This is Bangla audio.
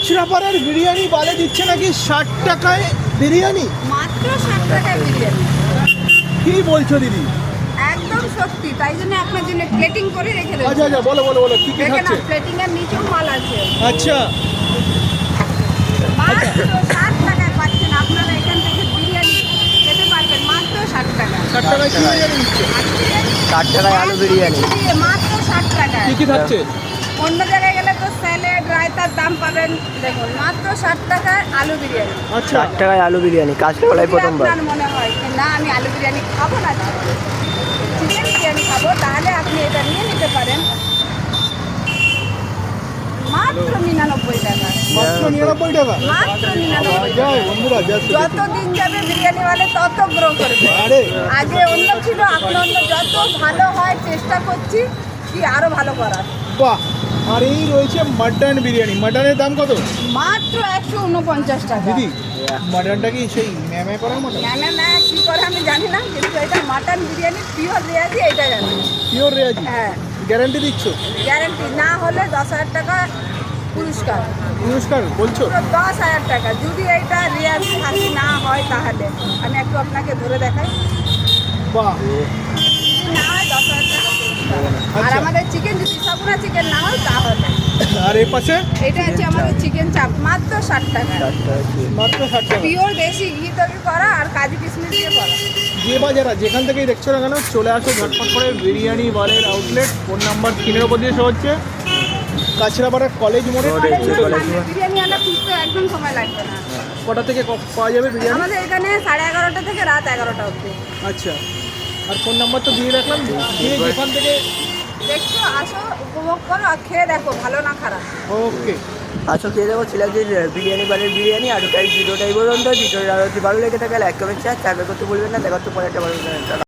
কাঁচরাপাড়ার বিরিয়ানি বালে দিচ্ছে নাকি 60 টাকায় বিরিয়ানি। মাত্র 60 টাকায় বিরিয়ানি। কি বলছো দিদি? একদম সত্যি, তাই জন্য আপনার জন্য প্লেটিং করে রেখে দেবো। আচ্ছা আচ্ছা, বলো বলো বলো, কি কি দেখেন খাচ্ছে? না, প্লেটিং এর নিচেও মাল আছে। আচ্ছা মাত্র 60 টাকায় পাচ্ছেন আপনারা এখান থেকে বিরিয়ানি খেতে পারবেন মাত্র 60 টাকা। 60 টাকায় কি বিরিয়ানি দিচ্ছে? 60 টাকায় আলু বিরিয়ানি। মাত্র 60 টাকায়। কি কি থাকছে? অন্য জায়গায় গেলে তো স্যালাড রায়তার দাম পাবেন, দেখুন মাত্র 60 টাকায় আলু বিরিয়ানি। আচ্ছা 60 টাকায় আলু বিরিয়ানি, কাঁচরাপাড়ায় যদি প্রথমবার। আপনার মনে হয় যে না আমি আলু বিরিয়ানি খাবো না, চিকেন বিরিয়ানি খাবো, তাহলে আপনি এটা নিয়ে নিতে পারেন মাত্র 99 টাকা। মাত্র 99 টাকা। মাত্র 99 যাই টাকা। বন্ধুরা, just যত দিন যাবে বিরিয়ানিওয়ালা তত গ্রো করবে। আরে আগে অন্য ছিল, এখন অন্য, যত ভালো হয় চেষ্টা করছি কি আরো ভালো করার। বাহ। আর এই রয়েছে মাটন বিরিয়ানি। মাটনের দাম কত মাত্র 149 টাকা। দিদি? মাটনটা কি সেই ম্যামে করা মাটন? না না না, কি করে আমি জানি না, কিন্তু এটা মাটন বিরিয়ানি পিওর রেয়াজি, এটা জানি। পিওর রেয়াজি? হ্যাঁ, গ্যারান্টি দিচ্ছ? গ্যারান্টি। না হলে 10,000 টাকা পুরস্কার। পুরস্কার বলছো? পুরো 10,000 টাকা। যদি এইটা রেয়াজি খাসি না হয় তাহলে আমি একটু আপনাকে ধরে দেখাই। বাহ। যদি না হয় 10,000 টাকা পুরস্কার। আর আচ্ছা। আমাদের চিকেন যদি সাপুরা চিকেন না হয় তাহলে। আর এই পাশে এটা হচ্ছে আমাদের চিকেন চাপ, মাত্র 60 টাকা। মাত্র 60 টাকা। পিওর দেশি ঘি তৈরি করা আর কাজু কিশমিশ দিয়ে করা। যে বা যারা যেখান থেকেই দেখছো না কেন, চলে আসো ঝটপট করে বিরিয়ানি বারের আউটলেট। ফোন নাম্বার স্ক্রিনের উপর দিয়ে শো হচ্ছে। কাঁচরাপাড়ার কলেজ মোড়ে। বিরিয়ানি আনা খুঁজতে একদম সময় লাগবে না। কটা থেকে পাওয়া যাবে বিরিয়ানি? আমাদের এখানে 11:30 থেকে রাত 11টা অবধি। আচ্ছা, আর ফোন নাম্বার তো দিয়ে রাখলাম। দিয়ে যেখান থেকে দেখছো, আসো, উপভোগ করো আর খেয়ে দেখো ভালো না খারাপ। ওকে। আসো খেয়ে দেবো ছিলাজির বিরিয়ানি বারের বিরিয়ানি। আর ওটাই ভিডিওটাই পর্যন্ত। ভিডিওটা আরও যদি ভালো লেগে থাকে লাইক কমেন্ট শেয়ার করতে ভুলবেন না। দেখা হচ্ছে পরে একটা ভালো